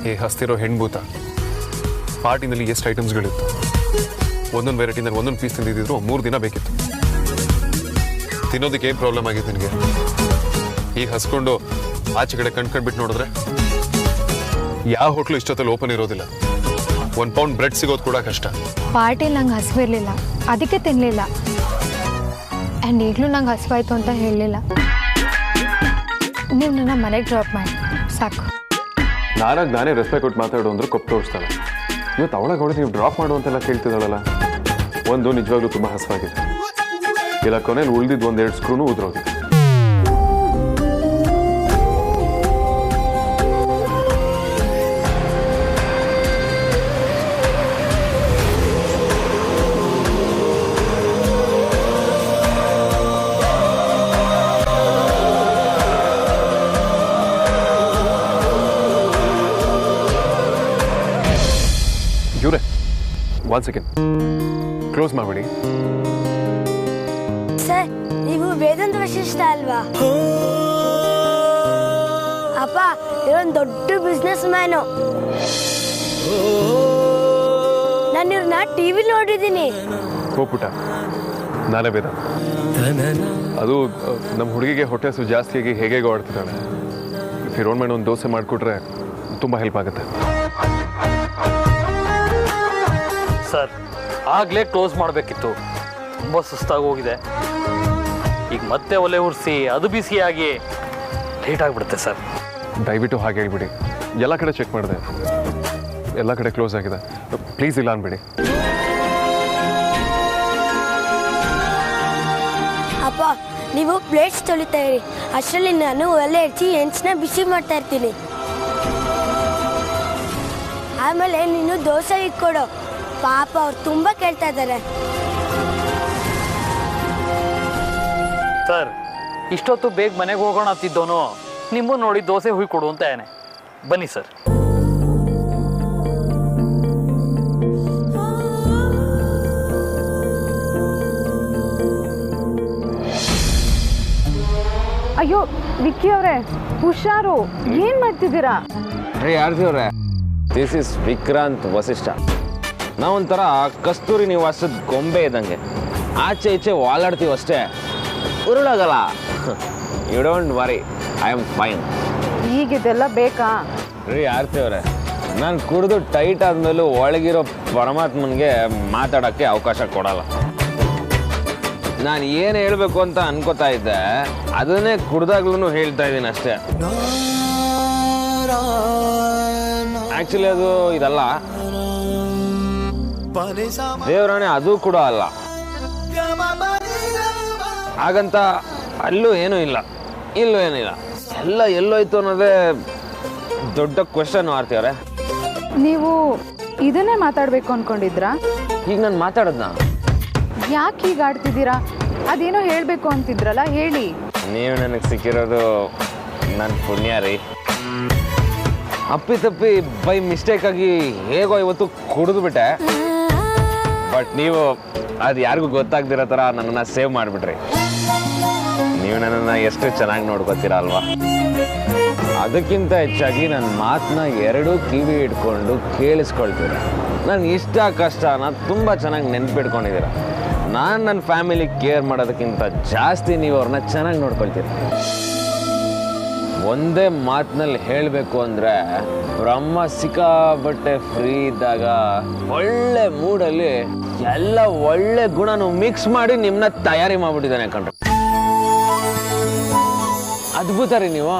ಈ ಹಸ್ತಿರೋ ಹೆಣ್ಭೂತ ಪಾರ್ಟಿನಲ್ಲಿ ಎಷ್ಟು ಐಟಮ್ಸ್ಗಳಿತ್ತು, ಒಂದೊಂದು ವೆರೈಟಿನಲ್ಲಿ ಒಂದೊಂದು ಪೀಸ್ ತಿಂದಿದ್ರು 3 ದಿನ ಬೇಕಿತ್ತು. ತಿನ್ನೋದಕ್ಕೆ ಏನು ಪ್ರಾಬ್ಲಮ್ ಆಗಿತ್ತು ನಿನಗೆ? ಈಗ ಹಸ್ಕೊಂಡು ಆಚೆ ಕಡೆ ಕಣ್ಬಿಟ್ಟು ನೋಡಿದ್ರೆ ಯಾವ ಹೋಟ್ಲು ಇಷ್ಟೊತ್ತಲ್ಲಿ ಓಪನ್ ಇರೋದಿಲ್ಲ. 1 ಪೌಂಡ್ ಬ್ರೆಡ್ ಸಿಗೋದು ಕೂಡ ಕಷ್ಟ. ಪಾರ್ಟಿಲಿ ನಂಗೆ ಹಸಿವಿರಲಿಲ್ಲ, ಅದಕ್ಕೆ ತಿನ್ನಲಿಲ್ಲ. ಆ್ಯಂಡ್ ಈಗಲೂ ನಂಗೆ ಹಸಿವಾಯ್ತು ಅಂತ ಹೇಳಲಿಲ್ಲ. ನೀವು ನನ್ನ ಮನೆಗೆ ಡ್ರಾಪ್ ಮಾಡಿ ಸಾಕು. ನಾನೇ ರೆಸ್ಪೆಕ್ಟ್ ಕೊಟ್ಟು ಮಾತಾಡು ಅಂದ್ರೆ ಕೊಟ್ಟು ತೋರಿಸ್ತಾಳೆ. ಇವತ್ತು ಅವಳಗವಳೆ ನೀವು ಡ್ರಾಪ್ ಮಾಡು ಅಂತೆಲ್ಲ ಕೇಳ್ತಿದ್ದಾಳಲ್ಲ. ಒಂದು ನಿಜವಾಗ್ಲೂ ತುಂಬ ಹಸಿವಾಗಿದೆ. ಇಲ್ಲ ಕೊನೆಯಲ್ಲಿ ಉಳಿದಿದ್ದು 1-2 ಸ್ಕ್ರೂನು ಉದ್ರೋಗಿದೆ. ಇವ್ರೆ 1 ಸೆಕೆಂಡ್ ಕ್ಲೋಸ್ ಮಾಡ್ಬಿಡಿ. ಸರ್, ನೀವು ವೇದಾಂತ ವಶಿಷ್ಠ ಅಲ್ವಾ? ಅಪ್ಪ ಇವರೊಂದು ದೊಡ್ಡ ಬಿಸ್ನೆಸ್ ಮ್ಯಾನು. ನಾನು ಇವ್ರನ್ನ ಟಿವಿ ನೋಡಿದ್ದೀನಿ. ಹೋಗ್ಬಿಟ್ಟ ನಾನೇ ಬೇದ. ಅದು ನಮ್ಮ ಹುಡುಗಿಗೆ ಹೊಟ್ಟೆ ಹಸು ಜಾಸ್ತಿಯಾಗಿ ಹೇಗೆ ಓಡ್ತಿದ್ದಾಳೆ. ಫಿರೋನ್ ಮೇಲೆ ಒಂದು ದೋಸೆ ಮಾಡಿಕೊಟ್ರೆ ತುಂಬ ಹೆಲ್ಪ್ ಆಗುತ್ತೆ. ಸರ್, ಆಗಲೇ ಕ್ಲೋಸ್ ಮಾಡಬೇಕಿತ್ತು. ತುಂಬ ಸುಸ್ತಾಗಿ ಹೋಗಿದೆ. ಈಗ ಮತ್ತೆ ಒಲೆ ಉರಿಸಿ ಅದು ಬಿಸಿಯಾಗಿ ಲೇಟ್ ಆಗಿಬಿಡುತ್ತೆ ಸರ್. ದಯವಿಟ್ಟು ಹಾಗೆ ಹೇಳ್ಬಿಡಿ. ಎಲ್ಲ ಕಡೆ ಚೆಕ್ ಮಾಡಿದೆ, ಎಲ್ಲ ಕಡೆ ಕ್ಲೋಸ್ ಆಗಿದೆ. ಪ್ಲೀಸ್ ಇಲ್ಲ ಅನ್ಬಿಡಿ. ಅಪ್ಪ ನೀವು ಪ್ಲೇಟ್ಸ್ ತೊಳಿತಾ ಇರಿ, ಅಷ್ಟರಲ್ಲಿ ನಾನು ಒಲೆ ಹಚ್ಚಿ ಹೆಂಚನ್ನ ಬಿಸಿ ಮಾಡ್ತಾ ಇರ್ತೀನಿ. ಆಮೇಲೆ ನೀನು ದೋಸೆ ಇಟ್ಕೊಡು. ಪಾಪ ಅವ್ರು ತುಂಬ ಕೇಳ್ತಾ ಇದ್ದಾರೆ. ಸರ್, ಇಷ್ಟೊತ್ತು ಬೇಗ ಮನೆಗೆ ಹೋಗೋಣ ಅಂತಿದ್ದೋನು ನಿಮ್ಮನ್ನು ನೋಡಿ ದೋಸೆ ಹುಯ್ ಕೊಡು ಅಂತ ಏನೆ. ಬನ್ನಿ ಸರ್. ಅಯ್ಯೋ ವಿಕ್ಕಿ ಅವರೇ, ಹುಷಾರು. ಏನ್ ಮಾಡ್ತಿದ್ದೀರಾ? ರೀ ಆರ್ತಿ ಅವರೇ, ದಿಸ್ ಇಸ್ ವಿಕ್ರಾಂತ್ ವಸಿಷ್ಠ. ನಾವೊಂಥರ ಕಸ್ತೂರಿ ನಿವಾಸದ ಗೊಂಬೆ ಇದ್ದಂಗೆ, ಆಚೆ ಈಚೆ ವಾಲಾಡ್ತೀವಿ ಅಷ್ಟೇ, ಉರುಳಾಗಲ್ಲ. You don't worry, I am fine. ಈಗಿದೆಲ್ಲ ಬೇಕಾ? ರೀ ಆರ್ತಿ ಅವರೇ, ನಾನು ಕುಡಿದು ಟೈಟ್ ಆದ್ಮೇಲೂ ಒಳಗಿರೋ ಪರಮಾತ್ಮನಿಗೆ ಮಾತಾಡೋಕ್ಕೆ ಅವಕಾಶ ಕೊಡಲ್ಲ. ನಾನು ಏನು ಹೇಳಬೇಕು ಅಂತ ಅನ್ಕೋತಾ ಇದ್ದೆ ಅದನ್ನೇ ಕುಡ್ದಾಗ್ಲೂ ಹೇಳ್ತಾ ಇದ್ದೀನಿ ಅಷ್ಟೇ. ಆಕ್ಚುಲಿ ಅದು ಇದಲ್ಲ, ದೇವರಾಣೆ ಅದು ಕೂಡ ಅಲ್ಲ. ಹಾಗಂತ ಅಲ್ಲೂ ಏನೂ ಇಲ್ಲ, ಇಲ್ಲೂ ಏನೂ ಇಲ್ಲ, ಎಲ್ಲ ಎಲ್ಲೋಯ್ತು ಅನ್ನೋದೇ ದೊಡ್ಡ ಕ್ವೆಶನ್. ಆರ್ತಿಯವ್ರೆ, ನೀವು ಇದನ್ನೇ ಮಾತಾಡ್ಬೇಕು ಅನ್ಕೊಂಡಿದ್ರಾ? ಈಗ ನಾನು ಮಾತಾಡೋದ್ನ ಯಾಕೆ ಹೀಗೆ ಆಡ್ತಿದ್ದೀರಾ? ಅದೇನೋ ಹೇಳ್ಬೇಕು ಅಂತಿದ್ರಲ್ಲ, ಹೇಳಿ. ನೀವು ನನಗೆ ಸಿಕ್ಕಿರೋದು ನನ್ನ ಪುಣ್ಯ ರೀ. ಅಪ್ಪಿ ಬೈ ಮಿಸ್ಟೇಕ್ ಆಗಿ ಹೇಗೋ ಇವತ್ತು ಕುಡಿದು ಬಿಟ್ಟೆ. ಬಟ್ ನೀವು ಅದು ಯಾರಿಗೂ ಗೊತ್ತಾಗ್ದಿರೋ ಥರ ನನ್ನನ್ನು ಸೇವ್ ಮಾಡಿಬಿಟ್ರಿ. ನೀವು ನನ್ನನ್ನು ಎಷ್ಟು ಚೆನ್ನಾಗಿ ನೋಡ್ಕೊತೀರ ಅಲ್ವಾ? ಅದಕ್ಕಿಂತ ಹೆಚ್ಚಾಗಿ ನನ್ನ ಮಾತನ್ನ ಎರಡೂ ಕಿವಿ ಇಟ್ಕೊಂಡು ಕೇಳಿಸ್ಕೊಳ್ತೀರ. ನನ್ನ ಇಷ್ಟ ಕಷ್ಟನ ತುಂಬ ಚೆನ್ನಾಗಿ ನೆನ್ಪಿಟ್ಕೊಂಡಿದ್ದೀರ. ನಾನು ನನ್ನ ಫ್ಯಾಮಿಲಿ ಕೇರ್ ಮಾಡೋದಕ್ಕಿಂತ ಜಾಸ್ತಿ ನೀವು ಅವ್ರನ್ನ ಚೆನ್ನಾಗಿ ನೋಡ್ಕೊಳ್ತೀರ. ಒಂದೇ ಮಾತಿನಲ್ಲಿ ಹೇಳಬೇಕು ಅಂದರೆ, ಬ್ರಹ್ಮ ಸಿಕ್ಕಾಬಟ್ಟೆ ಫ್ರೀ ಇದ್ದಾಗ ಒಳ್ಳೆ ಮೂಡಲ್ಲಿ ಎಲ್ಲ ಒಳ್ಳೆ ಗುಣನು ಮಿಕ್ಸ್ ಮಾಡಿ ನಿಮ್ಮನ್ನ ತಯಾರಿ ಮಾಡ್ಬಿಟ್ಟಿದ್ದಾನೆ ಕಣ್ರಿ. ಅದ್ಭುತ ರೀ ನೀವು.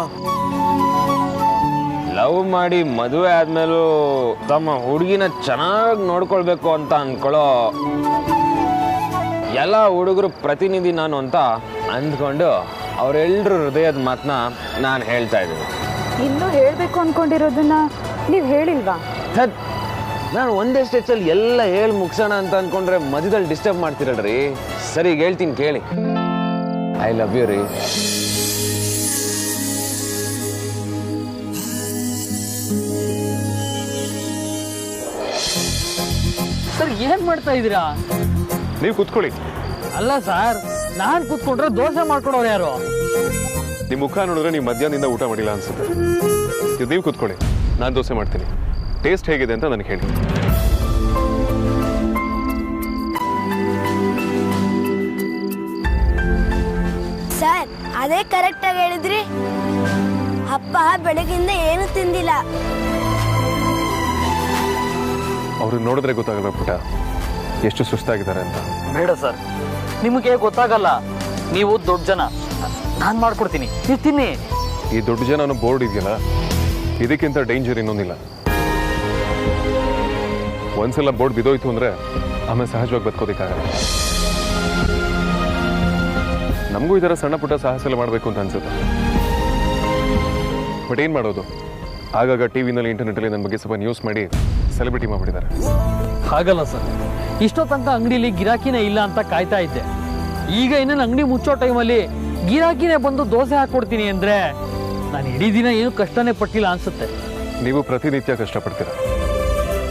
ಲವ್ ಮಾಡಿ ಮದುವೆ ಆದ್ಮೇಲೂ ತಮ್ಮ ಹುಡುಗಿನ ಚೆನ್ನಾಗಿ ನೋಡ್ಕೊಳ್ಬೇಕು ಅಂತ ಅಂದ್ಕೊಳ್ಳೋ ಎಲ್ಲ ಹುಡುಗರು ಪ್ರತಿನಿಧಿ ನಾನು ಅಂತ ಅಂದ್ಕೊಂಡು ಅವರೆಲ್ಲರೂ ಹೃದಯದ ಮಾತನ್ನ ನಾನು ಹೇಳ್ತಾ ಇದ್ದೀನಿ. ಇನ್ನೂ ಹೇಳಬೇಕು ಅನ್ಕೊಂಡಿರೋದನ್ನ ನೀವು ಹೇಳಿಲ್ವಾ? ನಾನು ಒಂದೇ ಸ್ಟೆಚಲ್ಲಿ ಎಲ್ಲ ಹೇಳಿ ಮುಗಿಸೋಣ ಅಂತ ಅಂದ್ಕೊಂಡ್ರೆ ಮಧ್ಯದಲ್ಲಿ ಡಿಸ್ಟರ್ಬ್ ಮಾಡ್ತಿರಲ್ರಿ. ಸರಿ, ಹೇಳ್ತೀನಿ ಕೇಳಿ. ಐ ಲವ್ ಯು ರೀ. ಸರ್, ಏನ್ ಮಾಡ್ತಾ ಇದ್ದೀರಾ? ನೀವು ಕೂತ್ಕೊಳ್ಳಿ. ಅಲ್ಲ ಸರ್, ನಾನು ಕೂತ್ಕೊಂಡ್ರೆ ದೋಸೆ ಮಾಡ್ಕೊಡೋರು ಯಾರು? ನಿಮ್ಮ ಮುಖ ನೋಡಿದ್ರೆ ನೀವು ಮಧ್ಯಾಹ್ನದಿಂದ ಊಟ ಮಾಡಿಲ್ಲ ಅನ್ಸುತ್ತೆ. ನೀವು ಕೂತ್ಕೊಳ್ಳಿ. ನಾನು ದೋಸೆ ಮಾಡ್ತೀನಿ. ಟೇಸ್ಟ್ ಹೇಗಿದೆ ಅಂತ ನನಗೆ ಹೇಳಿ. ಸರ್ ಅದೇ ಕರೆಕ್ಟಾಗಿ ಹೇಳಿದ್ರಿ. ಅಪ್ಪ ಬೆಳಗಿಂದ ಏನು ತಿಂದಿಲ್ಲ. ಅವ್ರಿಗೆ ನೋಡಿದ್ರೆ ಗೊತ್ತಾಗಲ್ಲ ಪುಟ ಎಷ್ಟು ಸುಸ್ತಾಗಿದ್ದಾರೆ ಅಂತ. ಬೇಡ ಸರ್, ನಿಮಗೆ ಗೊತ್ತಾಗಲ್ಲ. ನೀವು ದೊಡ್ಡ ಜನ, ನಾನು ಮಾಡ್ಕೊಡ್ತೀನಿ, ನೀವು ತಿನ್ನಿ. ಈ ದೊಡ್ಡ ಜನ ಅನ್ನೋ ಬೋರ್ಡ್ ಇದೆಯಲ್ಲ, ಇದಕ್ಕಿಂತ ಡೇಂಜರ್ ಇನ್ನೊಂದಿಲ್ಲ. ಒಂದ್ಸಲ ಬೋರ್ಡ್ ಬಿದ್ದೋಯ್ತು ಅಂದರೆ ಆಮೇಲೆ ಸಹಜವಾಗಿ ಬದುಕೋದಕ್ಕಾಗಲ್ಲ. ನಮಗೂ ಈ ಥರ ಸಣ್ಣ ಪುಟ್ಟ ಸಾಹಸ ಎಲ್ಲ ಮಾಡಬೇಕು ಅಂತ ಅನ್ಸುತ್ತೆ. ಬಟ್ ಏನು ಮಾಡೋದು, ಆಗಾಗ ಟಿ ವಿನಲ್ಲಿ ಇಂಟರ್ನೆಟ್ಟಲ್ಲಿ ನನ್ನ ಬಗ್ಗೆ ಸ್ವಲ್ಪ ನ್ಯೂಸ್ ಮಾಡಿ ಸೆಲೆಬ್ರಿಟಿ ಮಾಡಿಬಿಟ್ಟಿದ್ದಾರೆ. ಹಾಗಲ್ಲ ಸರ್, ಇಷ್ಟೋ ತನಕ ಅಂಗಡಿಲಿ ಗಿರಾಕಿನೇ ಇಲ್ಲ ಅಂತ ಕಾಯ್ತಾ ಇದ್ದೆ. ಈಗ ಇನ್ನೇನು ಅಂಗಡಿ ಮುಚ್ಚೋ ಟೈಮಲ್ಲಿ ಗಿರಾಕಿನೇ ಬಂದು ದೋಸೆ ಹಾಕ್ಕೊಡ್ತೀನಿ ಅಂದರೆ ನಾನು ಇಡೀ ದಿನ ಏನು ಕಷ್ಟನೇ ಪಟ್ಟಿಲ್ಲ ಅನ್ಸುತ್ತೆ. ನೀವು ಪ್ರತಿನಿತ್ಯ ಕಷ್ಟಪಡ್ತೀರ,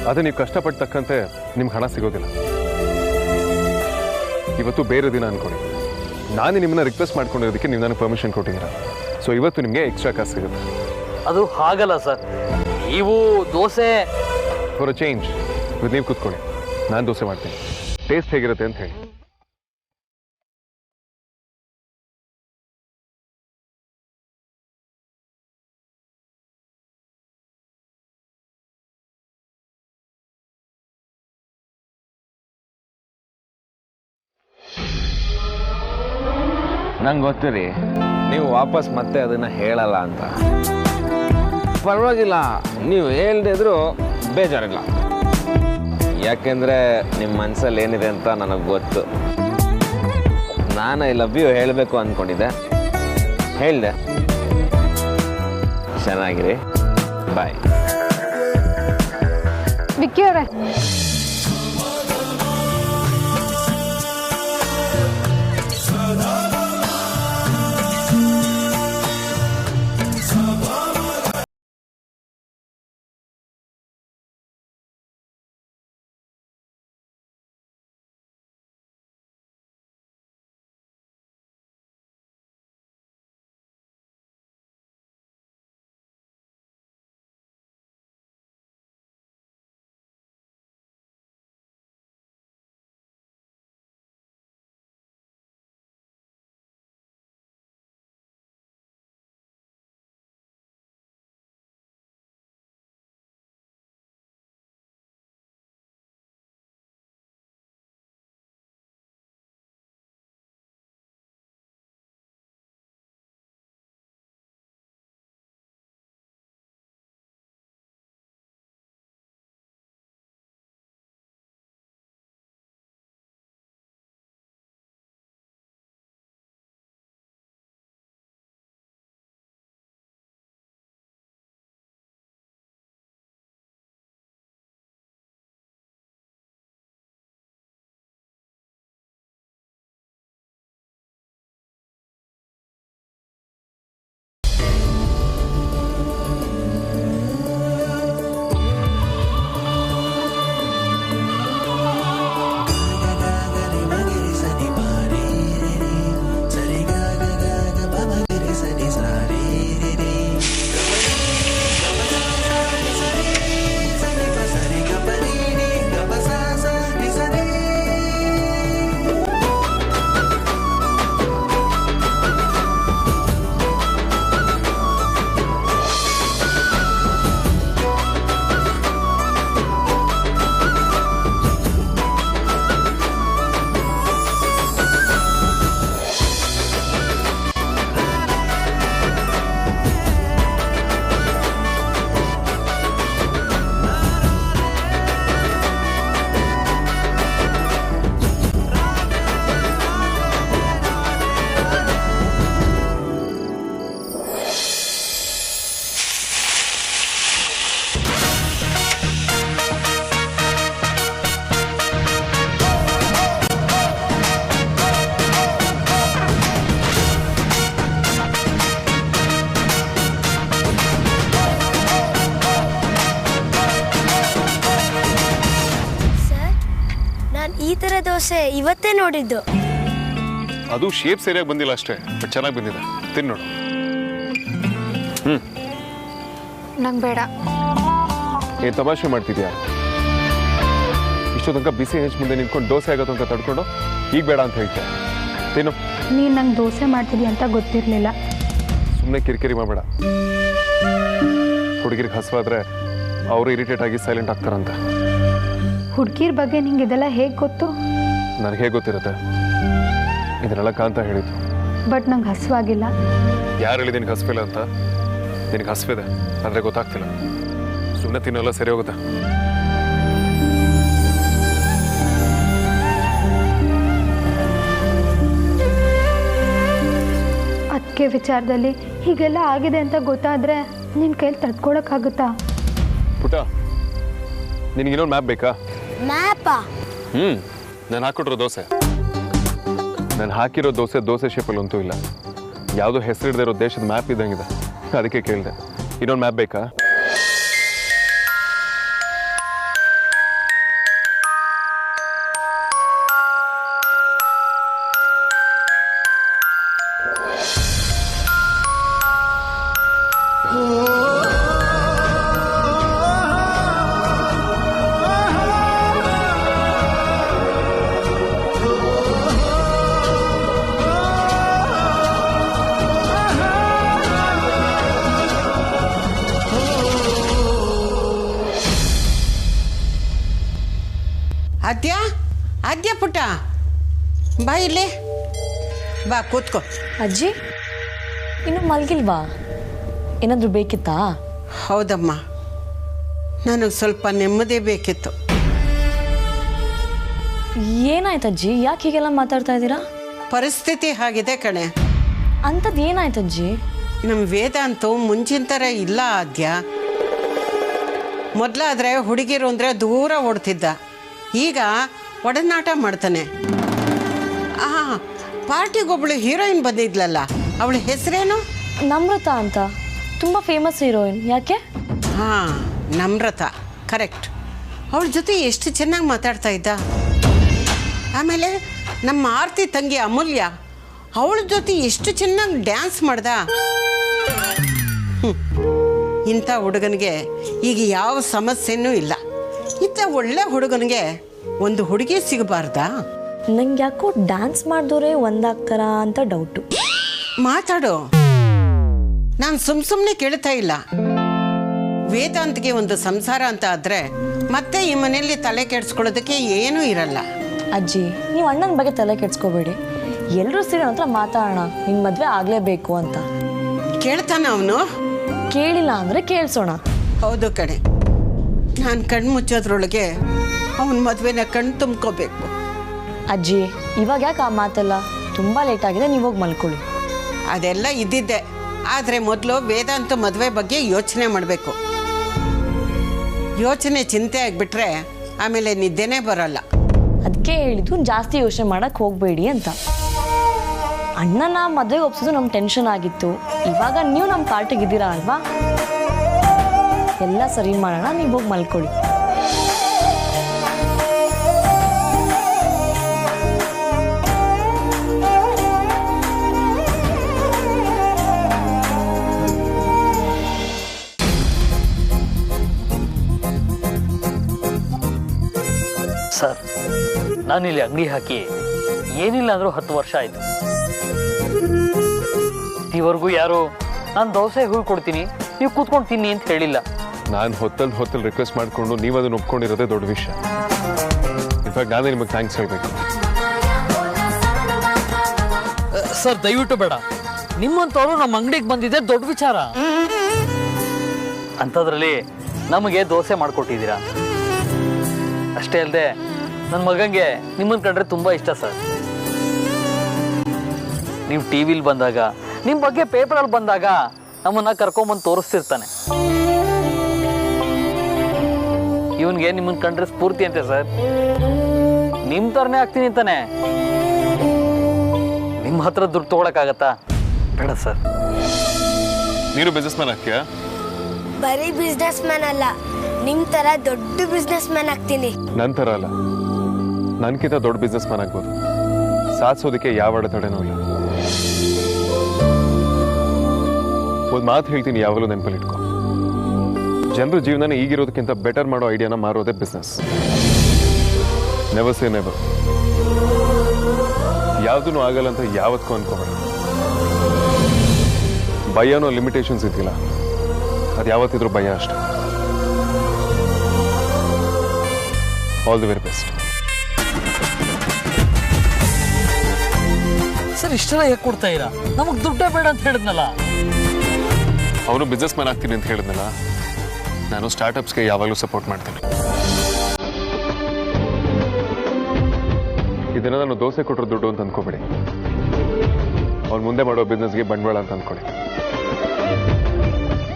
ಅದೇ ನೀವು ಕಷ್ಟಪಟ್ಟ ತಕ್ಕಂತೆ ನಿಮ್ಗೆ ಹಣ ಸಿಗೋದಿಲ್ಲ. ಇವತ್ತು ಬೇರೆ ದಿನ ಅನ್ಕೊಳ್ಳಿ, ನಾನು ನಿಮ್ಮನ್ನ ರಿಕ್ವೆಸ್ಟ್ ಮಾಡ್ಕೊಂಡಿರೋದಕ್ಕೆ ನೀವು ನನಗೆ ಪರ್ಮಿಷನ್ ಕೊಟ್ಟಿದ್ದೀರಾ. ಸೊ ಇವತ್ತು ನಿಮಗೆ ಎಕ್ಸ್ಟ್ರಾ ಕಾಸು ಸಿಗುತ್ತೆ. ಅದು ಹಾಗಲ್ಲ ಸರ್, ನೀವು ದೋಸೆ ಫಾರ್ ಅ ಚೇಂಜ್ ಇವತ್ತು ನೀವು ಕೂತ್ಕೊಳ್ಳಿ, ನಾನು ದೋಸೆ ಮಾಡ್ತೀನಿ. ಟೇಸ್ಟ್ ಹೇಗಿರುತ್ತೆ ಅಂತ ಹೇಳಿ. ನಂಗೆ ಗೊತ್ತಿರಿ ನೀವು ವಾಪಸ್ ಮತ್ತೆ ಅದನ್ನು ಹೇಳಲ್ಲ ಅಂತ. ಪರವಾಗಿಲ್ಲ, ನೀವು ಹೇಳ್ದೇ ಇದ್ರೂ ಬೇಜಾರಿಲ್ಲ. ಯಾಕೆಂದರೆ ನಿಮ್ಮ ಮನಸ್ಸಲ್ಲಿ ಏನಿದೆ ಅಂತ ನನಗೆ ಗೊತ್ತು. ನಾನು ಐ ಲವ್ ಯು ಹೇಳಬೇಕು ಅಂದ್ಕೊಂಡಿದ್ದೆ, ಹೇಳಿದೆ. ಚೆನ್ನಾಗಿರಿ, ಬಾಯ್. ವಿಕ್ಕಿ ಅವರೇ, ಈ ಥರ ದೋಸೆ ಇವತ್ತೇ ನೋಡಿದ್ದು. ಅದು ಶೇಪ್ ಸರಿಯಾಗಿ ಬಂದಿಲ್ಲ ಅಷ್ಟೇ, ಬಟ್ ಚೆನ್ನಾಗಿ ಬಂದಿದೆ. ತಿನ್ನೋಡು. ನಂಗೆ ಬೇಡ. ಏನು ತಮಾಷೆ ಮಾಡ್ತಿದ್ಯಾ? ಇಷ್ಟೋ ತನಕ ಬಿಸಿ ಹೆಂಚು ಮುಂದೆ ನಿಂತ್ಕೊಂಡು ದೋಸೆ ಆಗೋ ತನಕ ತಡ್ಕೊಂಡು ಈಗ ಬೇಡ ಅಂತ ಹೇಳ್ತೀಯ. ತಿನ್ನು. ನೀನು ನಂಗೆ ದೋಸೆ ಮಾಡ್ತಿದ್ದಿ ಅಂತ ಗೊತ್ತಿರಲಿಲ್ಲ. ಸುಮ್ಮನೆ ಕಿರಿಕಿರಿ ಮಾಡಬೇಡ. ಹುಡುಗಿರಿಗೆ ಹಸುವಾದ್ರೆ ಅವರು ಇರಿಟೇಟ್ ಆಗಿ ಸೈಲೆಂಟ್ ಆಗ್ತಾರಂತ. ಹುಡುಗಿರ ಬಗ್ಗೆ ನಿಂಗೆ ಇದೆಲ್ಲ ಹೇಗೆ ಗೊತ್ತು? ನನಗೆ ಹೇಗೆ ಗೊತ್ತಿರುತ್ತೆ? ಇದನ್ನೆಲ್ಲ ಕಾಂತ ಹೇಳಿದ್ದು. ಬಟ್ ನಂಗೆ ಹಸುವಾಗಿಲ್ಲ. ಯಾರು ಹೇಳಿ ನಿನಗೆ ಹಸುವಿಲ್ಲ ಅಂತ? ನಿನಗೆ ಹಸುವಿದೆ ಆದರೆ ಗೊತ್ತಾಗ್ತಿಲ್ಲ. ಸುಮ್ಮನೆ ತಿನ್ನೋಲ್ಲ, ಸರಿ ಹೋಗುತ್ತೆ. ಅದಕ್ಕೆ ವಿಚಾರದಲ್ಲಿ ಹೀಗೆಲ್ಲ ಆಗಿದೆ ಅಂತ ಗೊತ್ತಾದರೆ ನಿನ್ನ ಕೈಲಿ ತಡ್ಕೊಳಕ್ಕಾಗುತ್ತಾ? ಪುಟ, ನಿನಗೆ ಇನ್ನೊಂದು ಮ್ಯಾಪ್ ಬೇಕಾ? ಮ್ಯಾಪಾ? ನಾನು ಹಾಕಿರೋ ದೋಸೆ, ನಾನು ಹಾಕಿರೋ ದೋಸೆ ಶೇಪಲ್ಲಿ ಅಂತೂ ಇಲ್ಲ. ಯಾವುದೋ ಹೆಸರಿಡದೇ ಇರೋ ದೇಶದ ಮ್ಯಾಪ್ ಇದ್ದಂಗಿದೆ. ಅದಕ್ಕೆ ಕೇಳಿದೆ, ಇನ್ನೊಂದು ಮ್ಯಾಪ್ ಬೇಕಾ? ಆದ್ಯ ಪುಟ್ಟ, ಬಾ ಇಲ್ಲಿ ಬಾ, ಕೂತ್ಕೋ. ಅಜ್ಜಿ ಇನ್ನು ಮಲಗಿಲ್ವಾ? ಏನಾದರೂ ಬೇಕಿತ್ತಾ? ಹೌದಮ್ಮ, ನನಗೆ ಸ್ವಲ್ಪ ನೆಮ್ಮದಿ ಬೇಕಿತ್ತು. ಏನಾಯ್ತಜ್ಜಿ? ಯಾಕೆ ಹೀಗೆಲ್ಲ ಮಾತಾಡ್ತಾ ಇದ್ದೀರಾ? ಪರಿಸ್ಥಿತಿ ಆಗಿದೆ ಕಣೆ. ಅಂಥದ್ದು ಏನಾಯ್ತಜ್ಜಿ? ನಮ್ಮ ವೇದ ಅಂತೂ ಮುಂಚಿನ ಥರ ಇಲ್ಲ ಆದ್ಯ. ಮೊದಲಾದರೆ ಹುಡುಗಿರು ಅಂದರೆ ದೂರ ಓಡ್ತಿದ್ದ, ಈಗ ಒಡನಾಟ ಮಾಡ್ತಾನೆ. ಪಾರ್ಟಿಗೊಬ್ಳು ಹೀರೋಯಿನ್ ಬಂದಿದ್ಲಲ್ಲ, ಅವಳ ಹೆಸರೇನು? ನಮ್ರತಾ ಅಂತ, ತುಂಬ ಫೇಮಸ್ ಹೀರೋಯಿನ್. ಯಾಕೆ? ಹಾಂ, ನಮ್ರತಾ, ಕರೆಕ್ಟ್. ಅವಳ ಜೊತೆ ಎಷ್ಟು ಚೆನ್ನಾಗಿ ಮಾತಾಡ್ತಾ ಇದ್ದ. ಆಮೇಲೆ ನಮ್ಮ ಆರ್ತಿ ತಂಗಿ ಅಮೂಲ್ಯ, ಅವಳ ಜೊತೆ ಎಷ್ಟು ಚೆನ್ನಾಗಿ ಡ್ಯಾನ್ಸ್ ಮಾಡ್ದ. ಇಂಥ ಹುಡುಗನಿಗೆ ಈಗ ಯಾವ ಸಮಸ್ಯೆನೂ ಇಲ್ಲ. ಇಂಥ ಒಳ್ಳೆ ಹುಡುಗನಿಗೆ ಒಂದು ಹುಡುಗಿ ಸಿಗಬಾರ್ದಾ? ನಂಗೆ ಯಾಕೋ ಡ್ಯಾನ್ಸ್ ಮಾಡಿದವರೇ ಒಂದಾಗ್ತಾರ ಅಂತ ಡೌಟು. ಮಾತಾಡು, ನಾನು ಸುಮ್ಮನೆ ಕೇಳ್ತಾ ಇಲ್ಲ. ವೇದಾಂತ್ಗೆ ಒಂದು ಸಂಸಾರ ಅಂತ ಆದರೆ ಮತ್ತೆ ಈ ಮನೆಯಲ್ಲಿ ತಲೆ ಕೆಡಿಸ್ಕೊಳ್ಳೋದಕ್ಕೆ ಏನೂ ಇರಲ್ಲ. ಅಜ್ಜಿ, ನೀವು ಅಣ್ಣನ ಬಗ್ಗೆ ತಲೆ ಕೆಡ್ಸ್ಕೋಬೇಡಿ. ಎಲ್ಲರೂ ಸೇರಿ ನನ್ನ ಹತ್ರ ಮಾತಾಡೋಣ, ನಿನ್ನ ಮದುವೆ ಆಗಲೇಬೇಕು ಅಂತ. ಕೇಳ್ತಾನ ಅವನು? ಕೇಳಿಲ್ಲ ಅಂದರೆ ಕೇಳಿಸೋಣ. ಹೌದು ಕಣೆ, ನಾನು ಕಣ್ಣು ಮುಚ್ಚೋದ್ರೊಳಗೆ ಅವನ ಮದುವೆನ ಕಣ್ಣು ತುಂಬ್ಕೋಬೇಕು. ಅಜ್ಜಿ, ಇವಾಗ ಯಾಕೆ ಆ ಮಾತೆಲ್ಲ? ತುಂಬ ಲೇಟ್ ಆಗಿದೆ, ನೀವು ಹೋಗಿ ಮಲ್ಕೊಳ್ಳಿ. ಅದೆಲ್ಲ ಇದ್ದಿದ್ದೆ, ಆದರೆ ಮೊದಲು ವೇದಾಂತ ಮದುವೆ ಬಗ್ಗೆ ಯೋಚನೆ ಮಾಡಬೇಕು. ಯೋಚನೆ ಚಿಂತೆ ಆಗಿಬಿಟ್ರೆ ಆಮೇಲೆ ನಿದ್ದೆನೇ ಬರೋಲ್ಲ. ಅದಕ್ಕೆ ಹೇಳಿದ್ದು ಜಾಸ್ತಿ ಯೋಚನೆ ಮಾಡೋಕ್ಕೆ ಹೋಗಬೇಡಿ ಅಂತ. ಅಣ್ಣನ ಮದುವೆಗೆ ಒಪ್ಸೋದು ನಮ್ಗೆ ಟೆನ್ಷನ್ ಆಗಿತ್ತು. ಇವಾಗ ನೀವು ನಮ್ಮ ಪಾರ್ಟಿಗಿದ್ದೀರಾ ಅಲ್ವಾ? ಎಲ್ಲ ಸರಿ ಮಾಡೋಣ, ನೀವು ಹೋಗಿ ಮಲ್ಕೊಳ್ಳಿ. ಸರ್, ನಾನಿಲ್ಲಿ ಅಂಗಡಿ ಹಾಕಿ ಏನಿಲ್ಲ ಅಂದರೂ 10 ವರ್ಷ ಆಯಿತು. ಇವರೆಗೂ ಯಾರು ನಾನು ದೋಸೆ ಹೂವು ಕೊಡ್ತೀನಿ, ನೀವು ಕೂತ್ಕೊಂಡು ತಿನ್ನಿ ಅಂತ ಹೇಳಿಲ್ಲ. ನಾನು ಹೊತ್ತಲ್ಲಿ ರಿಕ್ವೆಸ್ಟ್ ಮಾಡಿಕೊಂಡು ನೀವು ಅದನ್ನು ಒಪ್ಕೊಂಡಿರೋದೇ ದೊಡ್ಡ ವಿಷಯ. ಇನ್ಫ್ಯಾಕ್ಟ್ ನಾನೇ ನಿಮಗೆ ಥ್ಯಾಂಕ್ಸ್ ಹೇಳಬೇಕು. ಸರ್, ದಯವಿಟ್ಟು ಬೇಡ. ನಿಮ್ಮಂಥವ್ರು ನಮ್ಮ ಅಂಗಡಿಗೆ ಬಂದಿದ್ದೆ ದೊಡ್ಡ ವಿಚಾರ. ಅಂಥದ್ರಲ್ಲಿ ನಮಗೆ ದೋಸೆ ಮಾಡಿಕೊಟ್ಟಿದ್ದೀರಾ. ಅಷ್ಟೇ ಅಲ್ಲದೆ ನನ್ನ ಮಗಂಗೆ ನಿಮ್ಮನ್ನು ಕಂಡ್ರೆ ತುಂಬ ಇಷ್ಟ ಸರ್. ನೀವು ಟಿ ವಿಲಿ ಬಂದಾಗ, ನಿಮ್ಮ ಬಗ್ಗೆ ಪೇಪರಲ್ಲಿ ಬಂದಾಗ ನಮ್ಮನ್ನು ಕರ್ಕೊಂಬಂದು ತೋರಿಸ್ತಿರ್ತಾನೆ. ಇವನ್ಗೆ ನಿಮ್ಮನ್ನು ಕಂಡ್ರೆ ಸ್ಫೂರ್ತಿ ಅಂತೆ ಸರ್. ನಿಮ್ಮ ಥರನೇ ಆಗ್ತೀನಿ ಅಂತಾನೆ. ನಿಮ್ಮ ಹತ್ರ ದುಡ್ಡು ತೊಗೊಳಕ್ಕಾಗತ್ತಾ? ಬೇಡ ಸರ್. ನೀನು ಬಿಸ್ನೆಸ್ ಮ್ಯಾನ್ ಆಗ್ತೀಯಾ? ಬರೀ ಬಿಸ್ನೆಸ್ ಮ್ಯಾನ್ ಅಲ್ಲ, ನಿಮ್ಮ ಥರ ದೊಡ್ಡ ಬಿಸ್ನೆಸ್ ಮ್ಯಾನ್ ಆಗ್ತೀನಿ. ನನ್ನ ಥರ ಅಲ್ಲ, ನನ್ಕಿಂತ ದೊಡ್ಡ ಬಿಸ್ನೆಸ್ ಮ್ಯಾನ್ ಆಗ್ಬೋದು. ಸಾಧಿಸೋದಕ್ಕೆ ಯಾವ ಅಡೆತಡೆನೂ ಇಲ್ಲ. ಒಂದು ಮಾತು ಹೇಳ್ತೀನಿ, ಯಾವಾಗಲೂ ನೆನಪಲ್ಲಿ ಇಟ್ಕೊ. ಜನರ ಜೀವನ ಈಗಿರೋದಕ್ಕಿಂತ ಬೆಟರ್ ಮಾಡೋ ಐಡಿಯಾನ ಮಾರೋದೇ ಬಿಸ್ನೆಸ್. Never say never. ಯಾವುದೂ ಆಗಲ್ಲ ಅಂತ ಯಾವತ್ತೂ ಅನ್ಕೋಬೇಡ. ಭಯನೋ ಲಿಮಿಟೇಷನ್ಸ್ ಇದ್ದಿಲ್ಲ, ಅದು ಯಾವತ್ತಿದ್ರೂ ಭಯ ಅಷ್ಟೆ. All the very best. Sir ಇಷ್ಟೆಲ್ಲ ಹೇಗೆ ಕೊಡ್ತಾ ಇರಾ? ನಮಗೆ ದುಡ್ಡೇ ಬೇಡ ಅಂತ ಹೇಳಿದ್ನಲ್ಲ. ಅವನು ಬಿಸ್ನೆಸ್ ಮ್ಯಾನ್ ಆಗ್ತೀನಿ ಅಂತ ಹೇಳಿದ್ನಲ್ಲ. ನಾನು ಸ್ಟಾರ್ಟಪ್ಸ್ಗೆ ಯಾವಾಗಲೂ ಸಪೋರ್ಟ್ ಮಾಡ್ತೀನಿ. ಇದನ್ನ ನಾನು ದೋಸೆ ಕೊಟ್ಟರು ದುಡ್ಡು ಅಂತ ಅಂದ್ಕೋಬೇಡಿ. ಅವ್ನು ಮುಂದೆ ಮಾಡೋ ಬಿಸ್ನೆಸ್ಗೆ ಬಂಡವಾಳ ಅಂತ ಅಂದ್ಕೊಳ್ಳಿ.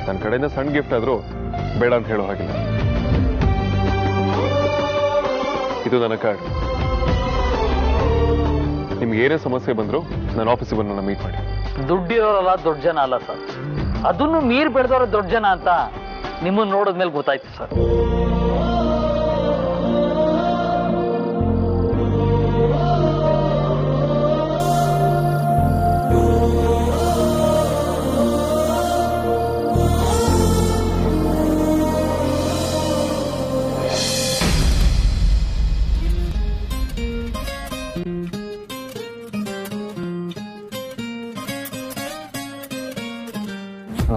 ನನ್ನ ಕಡೆಯಿಂದ ಸಣ್ಣ ಗಿಫ್ಟ್ ಆದರೂ ಬೇಡ ಅಂತ ಹೇಳೋ ಹಾಗಿಲ್ಲ. ಇದು ನನ್ನ ಕಾರ್ಡ್. ನಿಮ್ಗೆ ಏನೇ ಸಮಸ್ಯೆ ಬಂದರೂ ನನ್ನ ಆಫೀಸಿಗೆ ಬಂದು ನನ್ನ ಮೀಟ್ ಮಾಡಿ. ದುಡ್ಡಿರೋರಲ್ಲ ದೊಡ್ಡ ಜನ ಅಲ್ಲ ಸರ್, ಅದನ್ನು ಮೀರ್ ಬೆಳೆದವ್ರ ದೊಡ್ಡ ಜನ ಅಂತ ನಿಮ್ಮನ್ನು ನೋಡಿದ್ಮೇಲೆ ಗೊತ್ತಾಯ್ತು ಸರ್.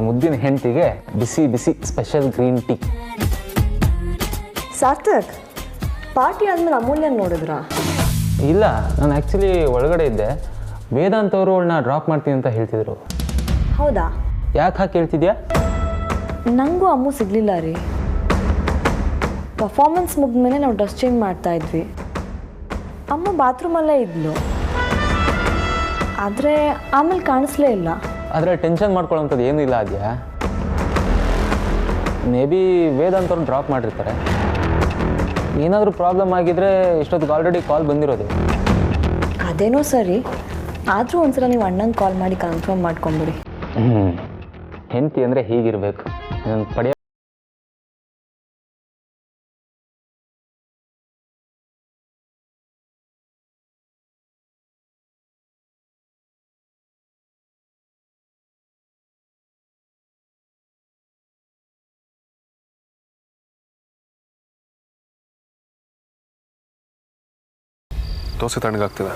ಮುದ್ದಿನ ಹೆಂಡತಿಗೆ ಬಿಸಿ ಬಿಸಿ special green tea. Sarthak, party ಆದ್ಮೇಲೆ ಅಮೂಲ್ಯನ ನೋಡಿದ್ರಾ? ಇಲ್ಲ, ನಾನು ಆ್ಯಕ್ಚುಲಿ ಒಳಗಡೆ ಇದ್ದೆ. ವೇದಾಂತ್ ಅವರು ಅವಳನ್ನ ಡ್ರಾಪ್ ಮಾಡ್ತೀನಿ ಅಂತ ಹೇಳ್ತಿದ್ರು. ಹೌದಾ? ಯಾಕೆ ಹಾಕಿ ಹೇಳ್ತಿದ್ಯಾ? ನನಗೂ ಅಮ್ಮು ಸಿಗಲಿಲ್ಲ ರೀ. ಪರ್ಫಾರ್ಮೆನ್ಸ್ ಮುಗಿದ್ಮೇಲೆ ನಾವು ಡ್ರೆಸ್ ಚೇಂಜ್ ಮಾಡ್ತಾ ಇದ್ವಿ. ಅಮ್ಮ ಬಾತ್ರೂಮಲ್ಲೇ ಇದ್ಲು, ಆದರೆ ಆಮೇಲೆ ಕಾಣಿಸ್ಲೇ ಇಲ್ಲ. ಆದರೆ ಟೆನ್ಷನ್ ಮಾಡ್ಕೊಳ್ಳೋಂಥದ್ದು ಏನೂ ಇಲ್ಲ ಅದೆಯಾ? ಮೇ ಬಿ ವೇದಾಂತ್ ಅವ್ರು ಡ್ರಾಪ್ ಮಾಡಿರ್ತಾರೆ. ಏನಾದರೂ ಪ್ರಾಬ್ಲಮ್ ಆಗಿದ್ರೆ ಇಷ್ಟೊತ್ತಿಗೆ ಆಲ್ರೆಡಿ ಕಾಲ್ ಬಂದಿರೋದು. ಅದೇನೋ ಸರಿ, ಆದರೂ ಒಂದ್ಸಲ ನೀವು ಅಣ್ಣಂಗೆ ಕಾಲ್ ಮಾಡಿ ಕನ್ಫರ್ಮ್ ಮಾಡ್ಕೊಂಬಿಡಿ. ಹೆಂಡತಿ ಅಂದರೆ ಹೀಗಿರಬೇಕು. ಪಡೆಯ ದೋಸೆ ತಣ್ಣಗಾಗ್ತದೆ.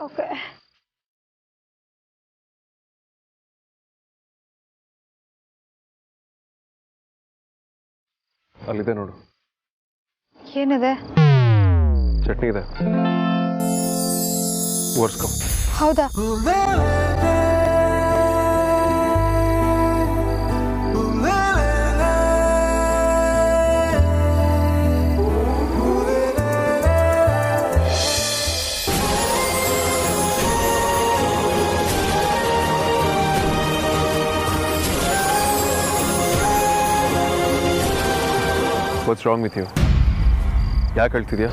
ಓಕೆ. ಅಲ್ಲಿದೆ ನೋಡು. ಏನಿದೆ? ಚಟ್ನಿ ಇದೆ, ಒರ್ಸ್ಕೊ. ಹೌದಾ? What's wrong with you? ಯಾಕೆ ಹೇಳ್ತಿದ್ಯಾ?